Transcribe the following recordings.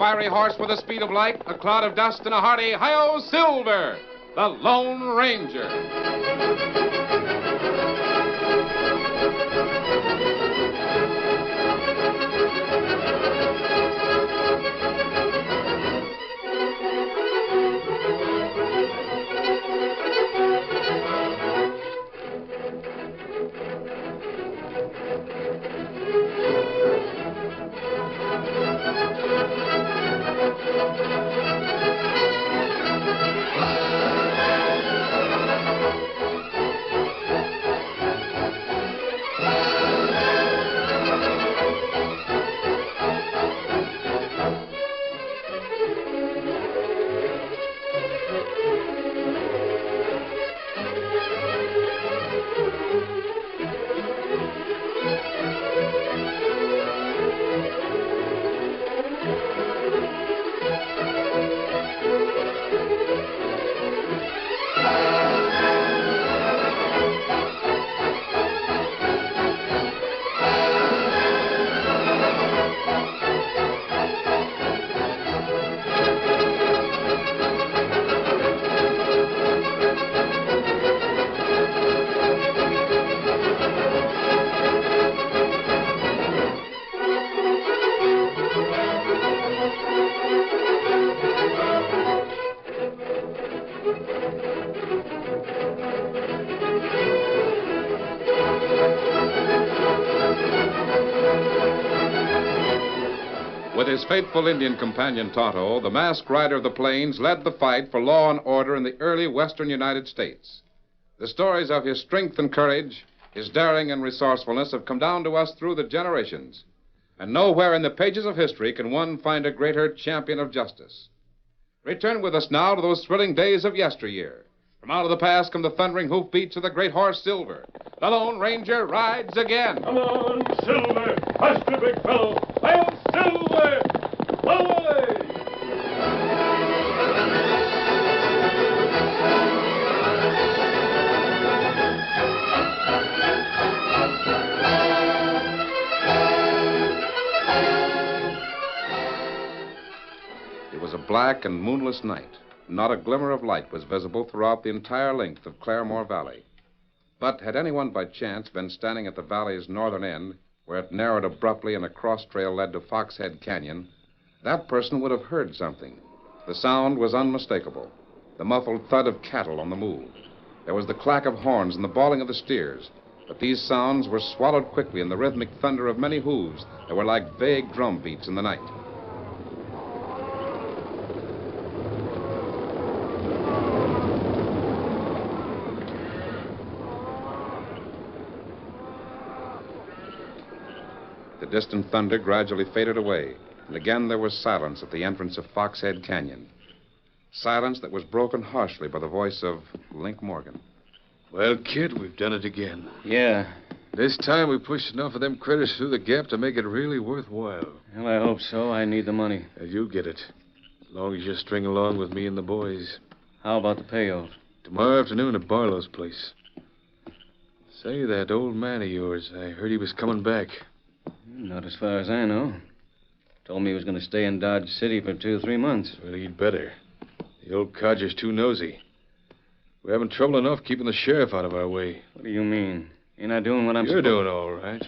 fiery horse with the speed of light, a cloud of dust, and a hearty "Hi-Yo, Silver!" The Lone Ranger. With his faithful Indian companion Tonto, the masked rider of the plains led the fight for law and order in the early western United States. The stories of his strength and courage, his daring and resourcefulness have come down to us through the generations. And nowhere in the pages of history can one find a greater champion of justice. Return with us now to those thrilling days of yesteryear. From out of the past come the thundering hoofbeats of the great horse Silver. The Lone Ranger rides again. Come on, Silver! Faster, big fellow! I'll Silver! Away! It was a black and moonless night. Not a glimmer of light was visible throughout the entire length of Claremore Valley. But had anyone by chance been standing at the valley's northern end, where it narrowed abruptly and a cross trail led to Foxhead Canyon, that person would have heard something. The sound was unmistakable. The muffled thud of cattle on the move. There was the clack of horns and the bawling of the steers. But these sounds were swallowed quickly in the rhythmic thunder of many hooves that were like vague drum beats in the night. The distant thunder gradually faded away, and again there was silence at the entrance of Foxhead Canyon. Silence that was broken harshly by the voice of Link Morgan. Well, kid, we've done it again. Yeah. This time we pushed enough of them critters through the gap to make it really worthwhile. Well, I hope so. I need the money. You'll get it. As long as you string along with me and the boys. How about the payoff? Tomorrow afternoon at Barlow's place. Say, that old man of yours, I heard he was coming back. Not as far as I know. Told me he was going to stay in Dodge City for 2 or 3 months. Well, he'd better. The old codger's too nosy. We're having trouble enough keeping the sheriff out of our way. What do you mean? You're not doing what I'm You're supposed... doing all right.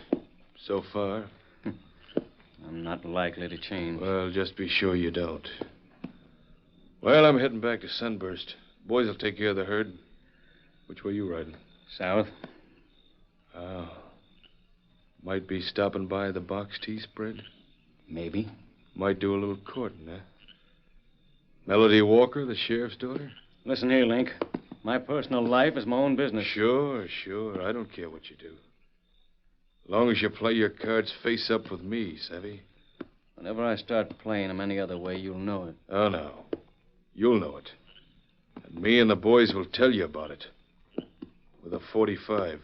So far. I'm not likely to change. Well, just be sure you don't. Well, I'm heading back to Sunburst. Boys will take care of the herd. Which way you riding? South? Oh. Might be stopping by the box tea spread. Maybe. Might do a little courting, huh? Melody Walker, the sheriff's daughter? Listen here, Link. My personal life is my own business. Sure. I don't care what you do. As long as you play your cards face up with me, savvy? Whenever I start playing them any other way, you'll know it. Oh, no. You'll know it. And me and the boys will tell you about it. With a 45.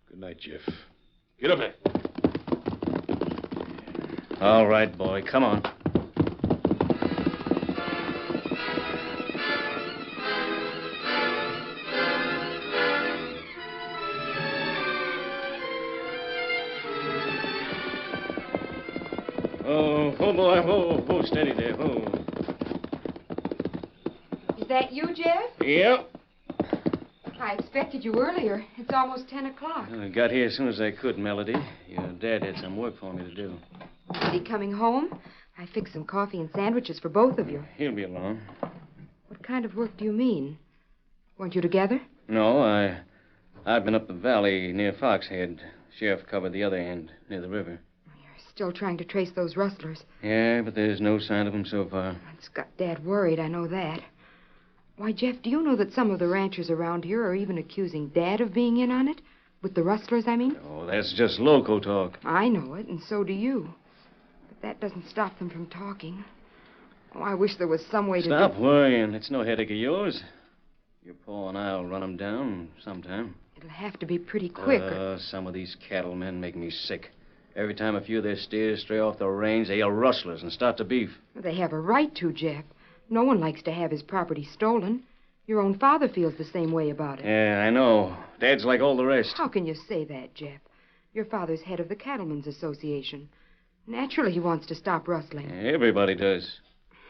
Good night, Jeff. Get up there. All right, boy. Come on. Oh, boy. Whoa, steady there. Whoa. Is that you, Jeff? Yep. I expected you earlier. It's almost 10 o'clock. I got here as soon as I could, Melody. Your dad had some work for me to do. Is he coming home? I fixed some coffee and sandwiches for both of you. He'll be along. What kind of work do you mean? Weren't you together? No, I've been up the valley near Foxhead. Sheriff covered the other end, near the river. You're still trying to trace those rustlers. Yeah, but there's no sign of them so far. It's got Dad worried, I know that. Why, Jeff, do you know that some of the ranchers around here are even accusing Dad of being in on it? With the rustlers, I mean? Oh, that's just local talk. I know it, and so do you. But that doesn't stop them from talking. Oh, I wish there was some way to... Stop worrying. It's no headache of yours. Your pa and I'll run them down sometime. It'll have to be pretty quick. Some of these cattlemen make me sick. Every time a few of their steers stray off the range, they yell rustlers and start to beef. They have a right to, Jeff. No one likes to have his property stolen. Your own father feels the same way about it. Yeah, I know. Dad's like all the rest. How can you say that, Jeff? Your father's head of the Cattlemen's Association. Naturally, he wants to stop rustling. Everybody does.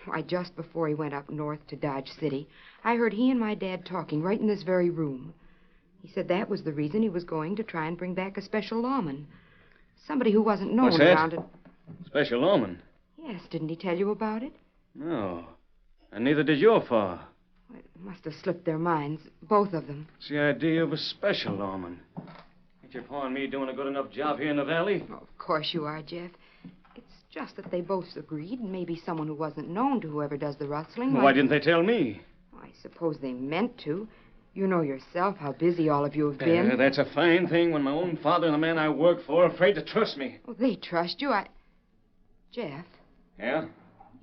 Why, just before he went up north to Dodge City, I heard he and my dad talking right in this very room. He said that was the reason he was going to try and bring back a special lawman. Somebody who wasn't known What's that? around it. Special lawman? Yes, didn't he tell you about it? No. And neither did your fa. It must have slipped their minds, both of them. It's the idea of a special lawman. Ain't your pa and me doing a good enough job here in the valley? Oh, of course you are, Jeff. It's just that they both agreed, and maybe someone who wasn't known to whoever does the rustling. Well, why didn't they tell me? I suppose they meant to. You know yourself how busy all of you have been. That's a fine thing when my own father and the man I work for are afraid to trust me. Oh, they trust you. Jeff. Yeah?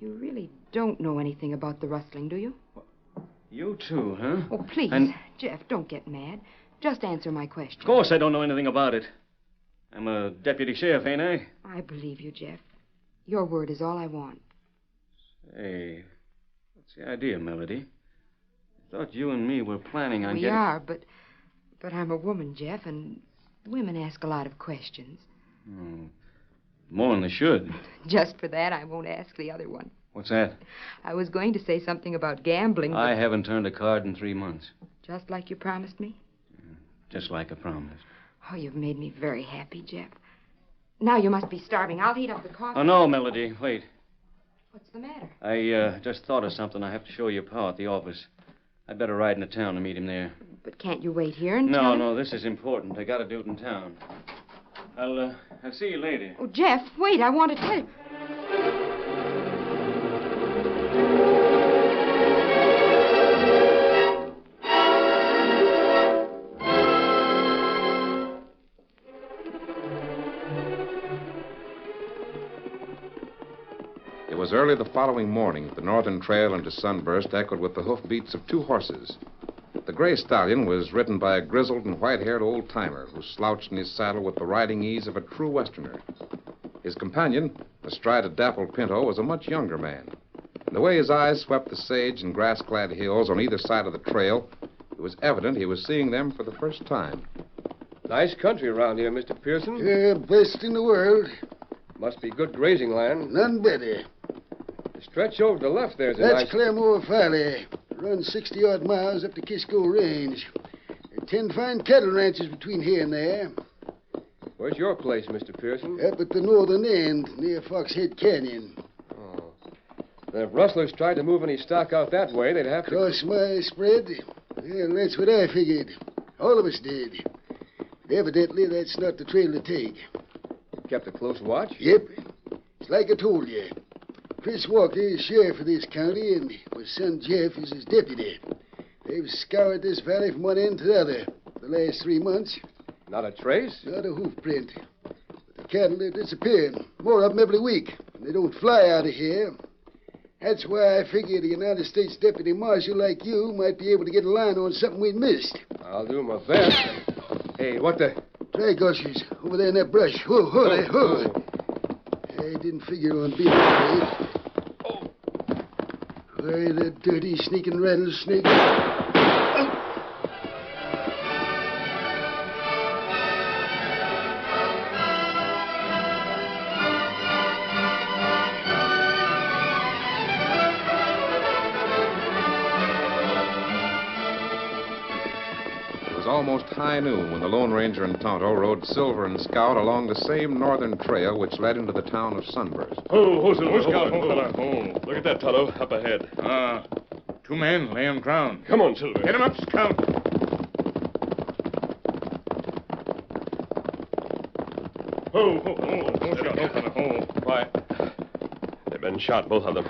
You really don't know anything about the rustling, do you? You too, huh? Oh, please, And... Jeff, don't get mad. Just answer my question. Of course I don't know anything about it. I'm a deputy sheriff, ain't I? I believe you, Jeff. Your word is all I want. Hey, what's the idea, Melody? I thought you and me were planning on We getting... are, but I'm a woman, Jeff, and women ask a lot of questions. More than they should. Just for that, I won't ask the other one. What's that? I was going to say something about gambling, but... I haven't turned a card in 3 months. Just like you promised me? Just like I promised. Oh, you've made me very happy, Jeff. Now you must be starving. I'll heat up the coffee. Oh, no, Melody. Wait. What's the matter? I just thought of something I have to show your pa at the office. I'd better ride into town to meet him there. But can't you wait here and tell him? No, this is important. I gotta do it in town. I'll see you later. Oh, Jeff, wait. I want to tell you. It was early the following morning. The northern trail into Sunburst echoed with the hoofbeats of 2 horses. The gray stallion was ridden by a grizzled and white-haired old-timer who slouched in his saddle with the riding ease of a true Westerner. His companion, astride a dappled pinto, was a much younger man. And the way his eyes swept the sage and grass-clad hills on either side of the trail, it was evident he was seeing them for the first time. Nice country around here, Mr. Pearson. Yeah, best in the world. Must be good grazing land. None better. The stretch over to the left there's a That's nice... Claremore Valley. Runs 60-odd miles up to Kisco Range. There are 10 fine cattle ranches between here and there. Where's your place, Mr. Pearson? Up at the northern end, near Foxhead Canyon. Oh. Then if rustlers tried to move any stock out that way, they'd have to... Cross my spread? Well, that's what I figured. All of us did. But evidently, that's not the trail to take. Kept a close watch? Yep. It's like I told you. Chris Walker is sheriff of this county, and my son Jeff is his deputy. They've scoured this valley from one end to the other for the last 3 months. Not a trace? Not a hoof print. But the cattle are disappearing. More of them every week. And they don't fly out of here. That's why I figured a United States deputy marshal like you might be able to get a line on something we missed. I'll do my best. Hey, what the... Drag ushers over there in that brush. Whoa, there, whoa. I didn't figure on being afraid. Oh. Why, the dirty, sneaking rattlesnake. almost high noon when the Lone Ranger and Tonto rode Silver and Scout along the same northern trail which led into the town of Sunburst. Oh, Silver, Scout, look at that, Tonto, up ahead. 2 men lay on ground. Come on, Silver. Get him up, Scout. Quiet. They've been shot, both of them.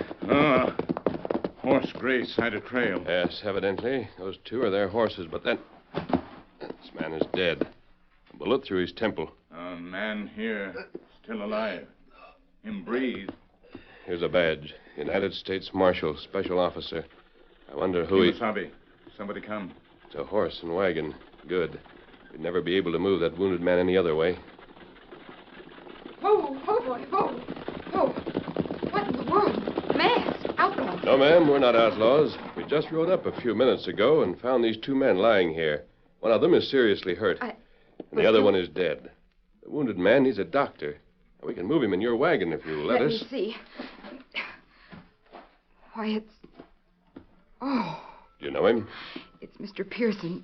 Horse grazed side of trail. Yes, evidently. Those 2 are their horses, but then... This man is dead. A bullet through his temple. A man here, still alive. Him breathe. Here's a badge. United States Marshal, Special Officer. I wonder who he... Wasabi. Somebody come. It's a horse and wagon. Good. We'd never be able to move that wounded man any other way. Oh, boy, oh. What in the world? Masked outlaws. No, ma'am, we're not outlaws. We just rode up a few minutes ago and found these 2 men lying here. One of them is seriously hurt. And the other one is dead. The wounded man needs a doctor. We can move him in your wagon if you let us. Let me see. Why, it's... Oh. Do you know him? It's Mr. Pearson,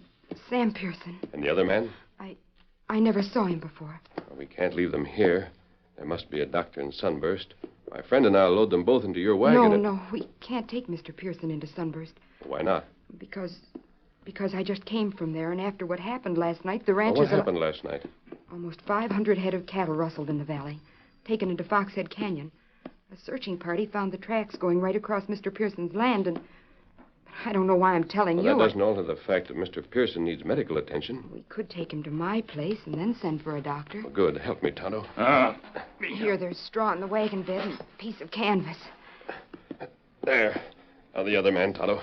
Sam Pearson. And the other man? I never saw him before. Well, we can't leave them here. There must be a doctor in Sunburst. My friend and I'll load them both into your wagon. No, we can't take Mr. Pearson into Sunburst. Why not? Because I just came from there, and after what happened last night, the ranchers... What happened last night? Almost 500 head of cattle rustled in the valley, taken into Foxhead Canyon. A searching party found the tracks going right across Mr. Pearson's land, and... I don't know why I'm telling you. That doesn't alter the fact that Mr. Pearson needs medical attention. We could take him to my place and then send for a doctor. Well, good. Help me, Tonto. Here, there's straw in the wagon bed and a piece of canvas. There. Now the other man, Tonto.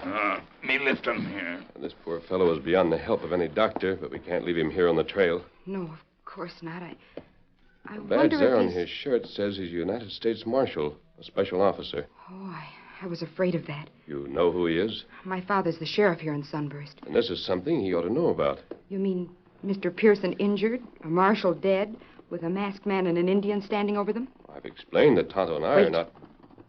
Me lift him here. This poor fellow is beyond the help of any doctor, but we can't leave him here on the trail. No, of course not. I The badge wonder there if on his shirt says he's United States Marshal, a special officer. Oh, I was afraid of that. You know who he is? My father's the sheriff here in Sunburst. And this is something he ought to know about. You mean Mr. Pearson injured, a marshal dead, with a masked man and an Indian standing over them? I've explained that Tonto and I are Wait. not...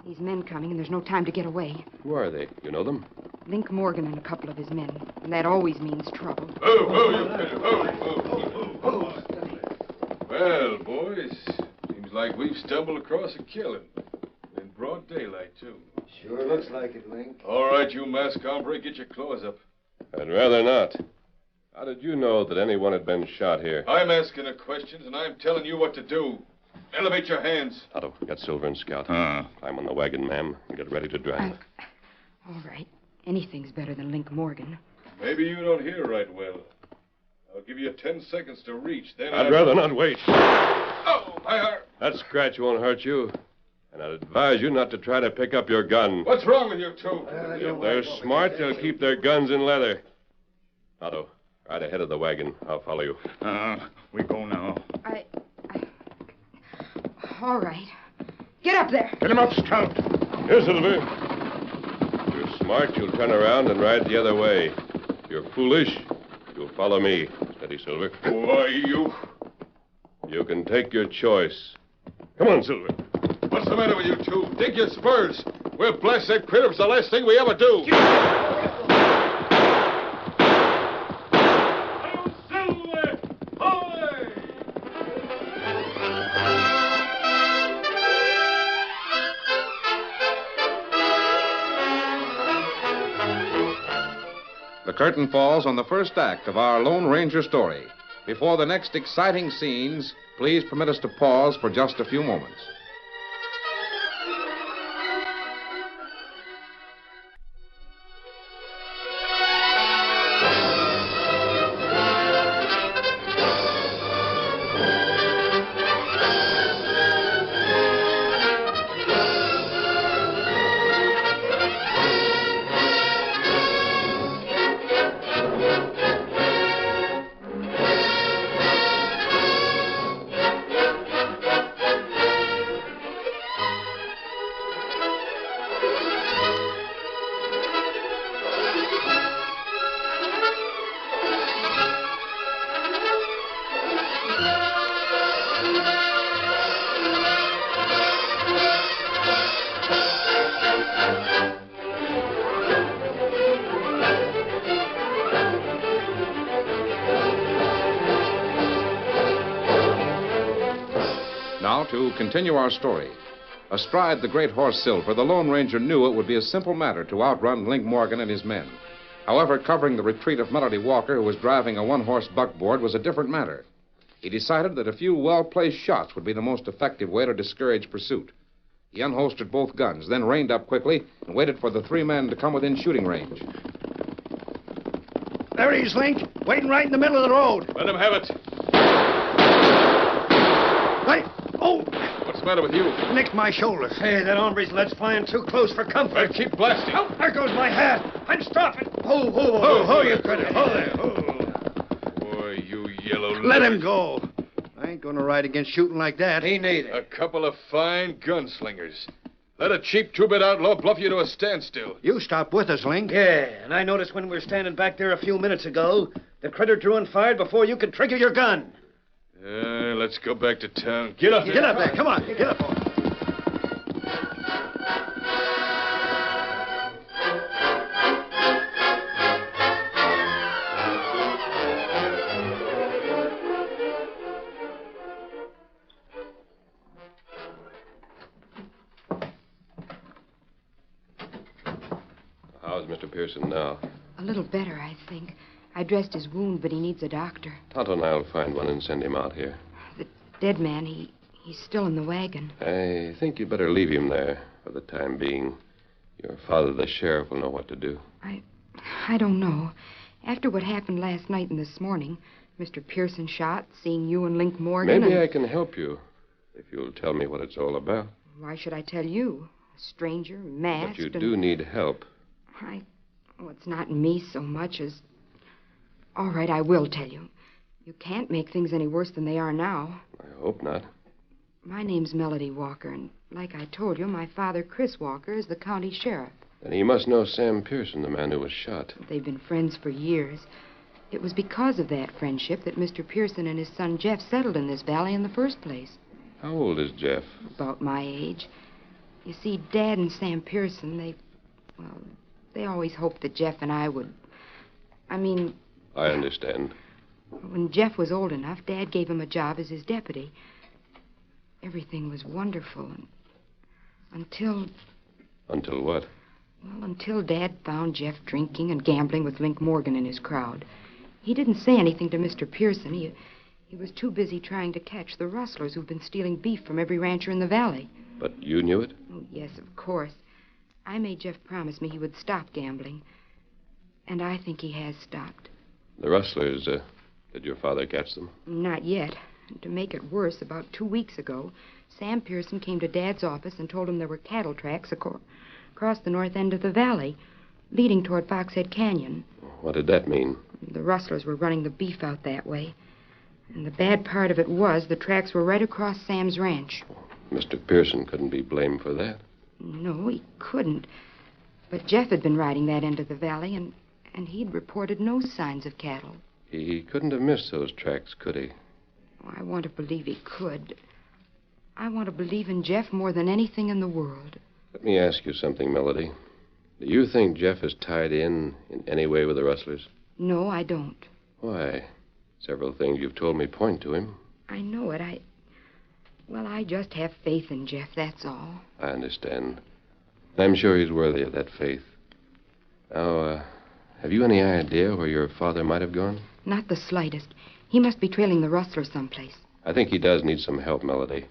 These men coming, and there's no time to get away. Who are they? You know them? Link Morgan and a couple of his men. And that always means trouble. Well, boys, seems like we've stumbled across a killing. In broad daylight, too. Sure looks like it, Link. All right, you masked hombre, get your claws up. I'd rather not. How did you know that anyone had been shot here? I'm asking the questions, and I'm telling you what to do. Elevate your hands. Tonto, get Silver and Scout. Climb on the wagon, ma'am, and get ready to drive. All right. Anything's better than Link Morgan. Maybe you don't hear right well. I'll give you 10 seconds to reach, then I'd rather not wait. Oh, my heart. That scratch won't hurt you. And I'd advise you not to try to pick up your gun. What's wrong with you two? If they're smart, they'll keep their guns in leather. Tonto, right ahead of the wagon. I'll follow you. We go now. All right. Get up there. Get him up, Scout. Here, Silver. If you're smart, you'll turn around and ride the other way. If you're foolish, you'll follow me. Steady, Silver. Why, you... You can take your choice. Come on, Silver. What's the matter with you two? Dig your spurs. We'll blast that critter if it's the last thing we ever do. The curtain falls on the first act of our Lone Ranger story. Before the next exciting scenes, please permit us to pause for just a few moments. Now, to continue our story. Astride the great horse Silver, the Lone Ranger knew it would be a simple matter to outrun Link Morgan and his men. However, covering the retreat of Melody Walker, who was driving a one-horse buckboard, was a different matter. He decided that a few well-placed shots would be the most effective way to discourage pursuit. He unholstered both guns, then reined up quickly and waited for the three men to come within shooting range. There he is, Link. Waiting right in the middle of the road. Let him have it. Right. Oh! What's the matter with you? Nicked my shoulder. Hey, that hombre's let's flying too close for comfort. Keep blasting. Oh, there goes my hat. I'm stopping. Oh, you critter. Oh, there. Boy, you yellow... Let him go. I ain't gonna ride against shooting like that. He neither. A couple of fine gunslingers. Let a cheap two-bit outlaw bluff you to a standstill. You stop with us, Link. Yeah, and I noticed when we were standing back there a few minutes ago, the critter drew and fired before you could trigger your gun. Let's go back to town. Get up there. Get up there. Come on. Get up. How's Mr. Pearson now? A little better, I think. I dressed his wound, but he needs a doctor. Tonto and I'll find one and send him out here. The dead man, he's still in the wagon. I think you'd better leave him there for the time being. Your father, the sheriff, will know what to do. I don't know. After what happened last night and this morning, Mr. Pearson shot, seeing you and Link Morgan... Maybe I can help you, if you'll tell me what it's all about. Why should I tell you? A stranger, masked... But you do need help. It's not me so much as... All right, I will tell you. You can't make things any worse than they are now. I hope not. My name's Melody Walker, and like I told you, my father, Chris Walker, is the county sheriff. Then he must know Sam Pearson, the man who was shot. They've been friends for years. It was because of that friendship that Mr. Pearson and his son Jeff settled in this valley in the first place. How old is Jeff? About my age. You see, Dad and Sam Pearson, they always hoped that Jeff and I would... I understand. When Jeff was old enough, Dad gave him a job as his deputy. Everything was wonderful until... Until what? Well, until Dad found Jeff drinking and gambling with Link Morgan and his crowd. He didn't say anything to Mr. Pearson. He was too busy trying to catch the rustlers who've been stealing beef from every rancher in the valley. But you knew it? Oh, yes, of course. I made Jeff promise me he would stop gambling. And I think he has stopped. The rustlers, did your father catch them? Not yet. And to make it worse, about 2 weeks ago, Sam Pearson came to Dad's office and told him there were cattle tracks across the north end of the valley, leading toward Foxhead Canyon. What did that mean? The rustlers were running the beef out that way. And the bad part of it was the tracks were right across Sam's ranch. Mr. Pearson couldn't be blamed for that. No, he couldn't. But Jeff had been riding that end of the valley, and he'd reported no signs of cattle. He couldn't have missed those tracks, could he? Oh, I want to believe he could. I want to believe in Jeff more than anything in the world. Let me ask you something, Melody. Do you think Jeff is tied in any way with the rustlers? No, I don't. Why? Several things you've told me point to him. I know it. I just have faith in Jeff, that's all. I understand. I'm sure he's worthy of that faith. Now, have you any idea where your father might have gone? Not the slightest. He must be trailing the rustlers someplace. I think he does need some help, Melody.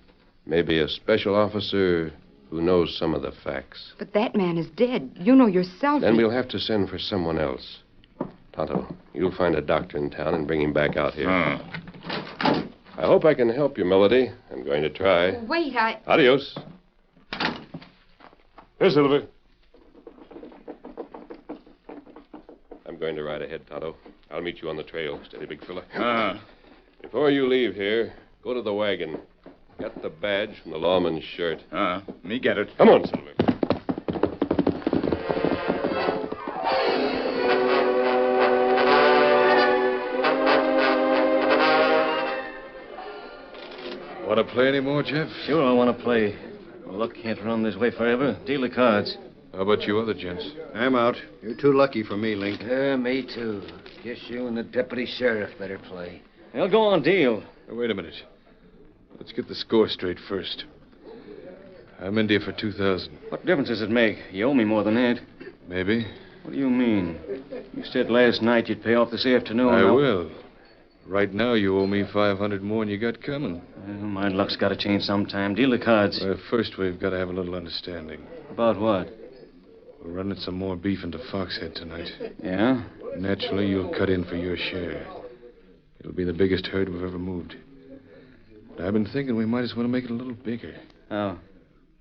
Maybe a special officer who knows some of the facts. But that man is dead. You know yourself. Then we'll have to send for someone else. Tonto, you'll find a doctor in town and bring him back out here. I hope I can help you, Melody. I'm going to try. Oh, wait, Adios. Here, Silver. I'm going to ride ahead, Tonto. I'll meet you on the trail. Steady, big fella. Before you leave here, go to the wagon. Get the badge from the lawman's shirt. Me get it. Come on, Silver. Want to play any more, Jeff? Sure, I want to play. Luck can't run this way forever. Deal the cards. How about you other gents? I'm out. You're too lucky for me, Link. Me too. Guess you and the deputy sheriff better play. Well, go on, deal. Wait a minute. Let's get the score straight first. I'm in here for 2,000. What difference does it make? You owe me more than that. Maybe. What do you mean? You said last night you'd pay off this afternoon. I will. Right now, you owe me 500 more than you got coming. Well, my luck's got to change sometime. Deal the cards. Well, first, we've got to have a little understanding. About what? We're running some more beef into Foxhead tonight. Yeah? Naturally, you'll cut in for your share. It'll be the biggest herd we've ever moved. But I've been thinking we might as well make it a little bigger. How?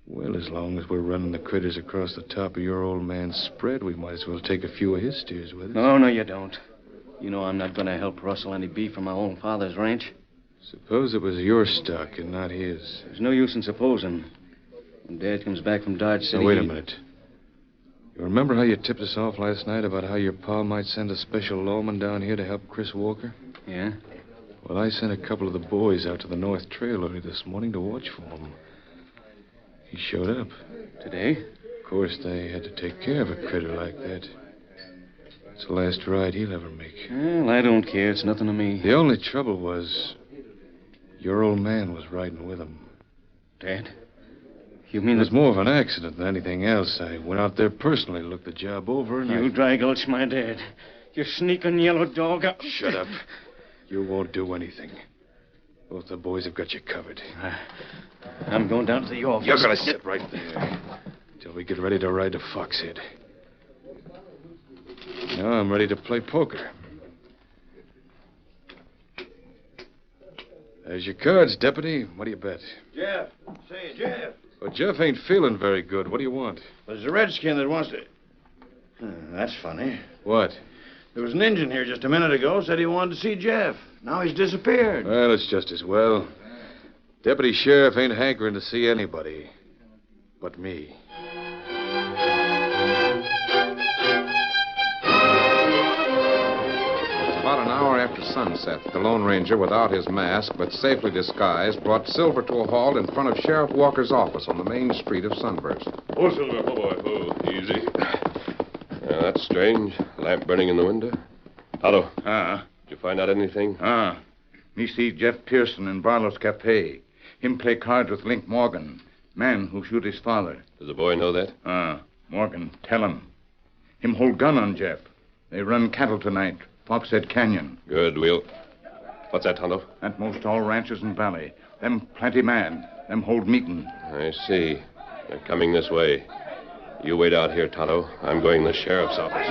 Well, as long as we're running the critters across the top of your old man's spread, we might as well take a few of his steers with us. No, you don't. You know I'm not going to help rustle any beef from my own father's ranch. Suppose it was your stock and not his. There's no use in supposing. When Dad comes back from Dodge City... Now, wait a minute. You remember how you tipped us off last night about how your pa might send a special lawman down here to help Chris Walker? Yeah? Well, I sent a couple of the boys out to the North Trail early this morning to watch for him. He showed up. Today? Of course, they had to take care of a critter like that. It's the last ride he'll ever make. Well, I don't care. It's nothing to me. The only trouble was your old man was riding with him. Dad? You mean it was more of an accident than anything else. I went out there personally, looked the job over, and You dry gulch my dad. You sneaking yellow dog. Shut up. You won't do anything. Both the boys have got you covered. I'm going down to the office. You're going to sit right there till we get ready to ride to Foxhead. Now I'm ready to play poker. There's your cards, Deputy. What do you bet? Jeff. Say, Jeff. Well, Jeff ain't feeling very good. What do you want? There's a redskin that wants to... that's funny. What? There was an Injun here just a minute ago, said he wanted to see Jeff. Now he's disappeared. Well, it's just as well. Deputy Sheriff ain't hankering to see anybody but me. About an hour after sunset, the Lone Ranger, without his mask but safely disguised, brought Silver to a halt in front of Sheriff Walker's office on the main street of Sunburst. Oh, Silver, oh, boy, oh, easy. That's strange. Lamp burning in the window. Otto. Did you find out anything? Me see Jeff Pearson in Barlow's Cafe. Him play cards with Link Morgan, man who shoot his father. Does the boy know that? Morgan, tell him. Him hold gun on Jeff. They run cattle tonight, Foxhead Canyon. Good, we'll... What's that, Tonto? At most all ranches in valley. Them plenty mad. Them hold meeting. I see. They're coming this way. You wait out here, Tonto. I'm going to the sheriff's office.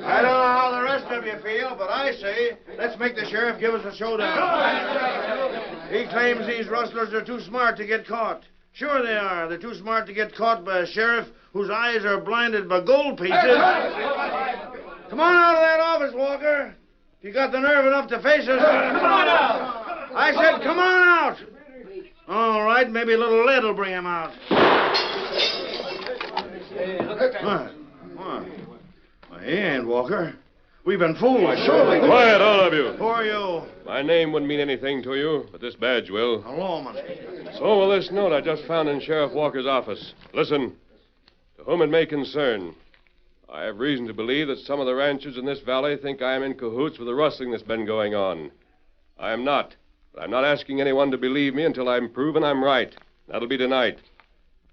I don't know how the rest of you feel, but I say, let's make the sheriff give us a showdown. He claims these rustlers are too smart to get caught. Sure they are. They're too smart to get caught by a sheriff whose eyes are blinded by gold pieces. Come on out of that office, Walker. If you got the nerve enough to face us. Come on out. I said, come on out. All right, maybe a little lead will bring him out. What? He ain't Walker. We've been fooled. Quiet, all of you. Who are you? My name wouldn't mean anything to you, but this badge will. A lawman. So will this note I just found in Sheriff Walker's office. Listen, to whom it may concern, I have reason to believe that some of the ranchers in this valley think I am in cahoots with the rustling that's been going on. I am not. But I'm not asking anyone to believe me until I'm proven I'm right. That'll be tonight.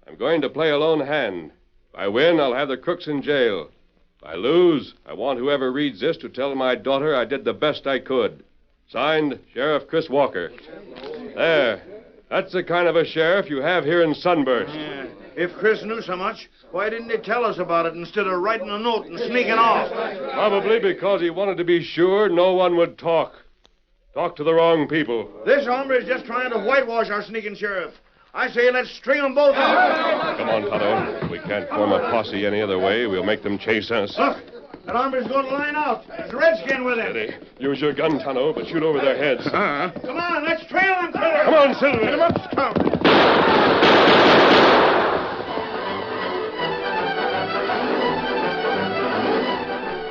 I'm going to play a lone hand. If I win, I'll have the crooks in jail. If I lose, I want whoever reads this to tell my daughter I did the best I could. Signed, Sheriff Chris Walker. There. That's the kind of a sheriff you have here in Sunburst. Yeah. If Chris knew so much, why didn't he tell us about it instead of writing a note and sneaking off? Probably because he wanted to be sure no one would talk. Talk to the wrong people. This hombre is just trying to whitewash our sneaking sheriff. I say let's string them both up. Come on, Tonto. We can't form a posse any other way. We'll make them chase us. Look, that hombre's going to line out. There's a redskin with him. Steady. Use your gun, Tonto, but shoot over their heads. Come on, let's trail them, killer. Come on, Silver. Get him up, Scout.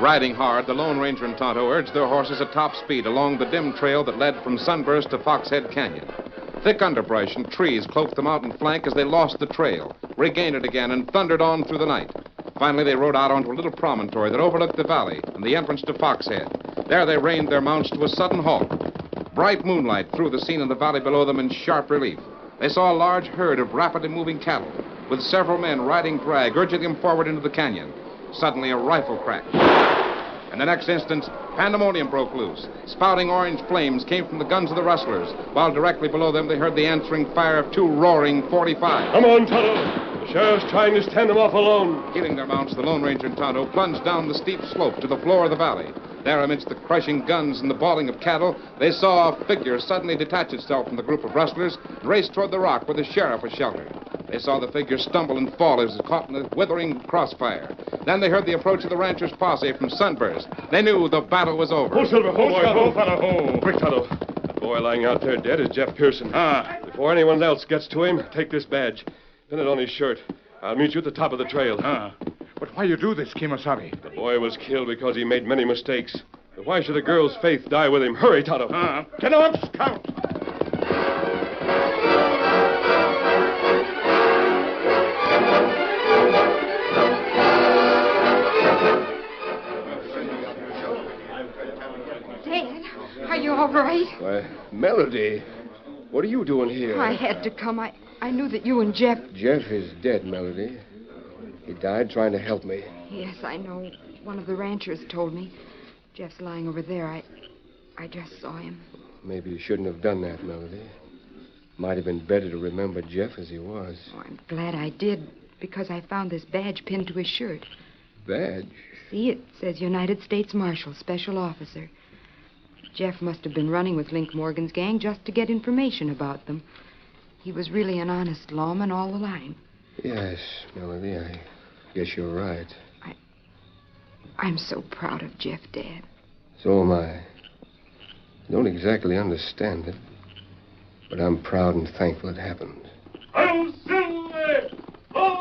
Riding hard, the Lone Ranger and Tonto urged their horses at top speed along the dim trail that led from Sunburst to Foxhead Canyon. Thick underbrush and trees cloaked the mountain flank as they lost the trail, regained it again, and thundered on through the night. Finally, they rode out onto a little promontory that overlooked the valley and the entrance to Foxhead. There they reined their mounts to a sudden halt. Bright moonlight threw the scene in the valley below them in sharp relief. They saw a large herd of rapidly moving cattle, with several men riding drag, urging them forward into the canyon. Suddenly, a rifle cracked. In the next instant, pandemonium broke loose. Spouting orange flames came from the guns of the rustlers, while directly below them they heard the answering fire of 2 roaring .45. Come on, Tonto. The sheriff's trying to stand them off alone. Heeling their mounts, the Lone Ranger and Tonto plunged down the steep slope to the floor of the valley. There, amidst the crushing guns and the bawling of cattle, they saw a figure suddenly detach itself from the group of rustlers and race toward the rock where the sheriff was sheltered. They saw the figure stumble and fall as it was caught in the withering crossfire. Then they heard the approach of the rancher's posse from Sunburst. They knew the battle was over. Ho, Silver, ho, boy, ho, fella, ho. Quick, Tonto. That boy lying out there dead is Jeff Pearson. Before anyone else gets to him, take this badge. Pin it on his shirt. I'll meet you at the top of the trail. But why you do this, Kemosabe? The boy was killed because he made many mistakes. But why should a girl's faith die with him? Hurry, Tonto. Get on, Scout! Dad, are you all right? Why, Melody, what are you doing here? I had to come. I knew that you and Jeff... Jeff is dead, Melody. He died trying to help me. Yes, I know. One of the ranchers told me. Jeff's lying over there. I just saw him. Maybe you shouldn't have done that, Melody. Might have been better to remember Jeff as he was. Oh, I'm glad I did, because I found this badge pinned to his shirt. Badge? See, it says United States Marshal, Special Officer. Jeff must have been running with Link Morgan's gang just to get information about them. He was really an honest lawman all the line. Yes, Melody, I guess you're right. I'm so proud of Jeff, Dad. So am I. I don't exactly understand it, but I'm proud and thankful it happened. Ho, Silver! Hoy!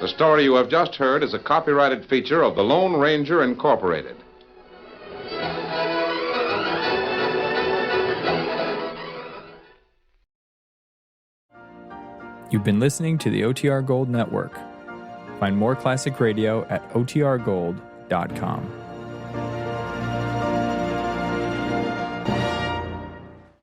The story you have just heard is a copyrighted feature of the Lone Ranger Incorporated. You've been listening to the OTR Gold Network. Find more classic radio at otrgold.com.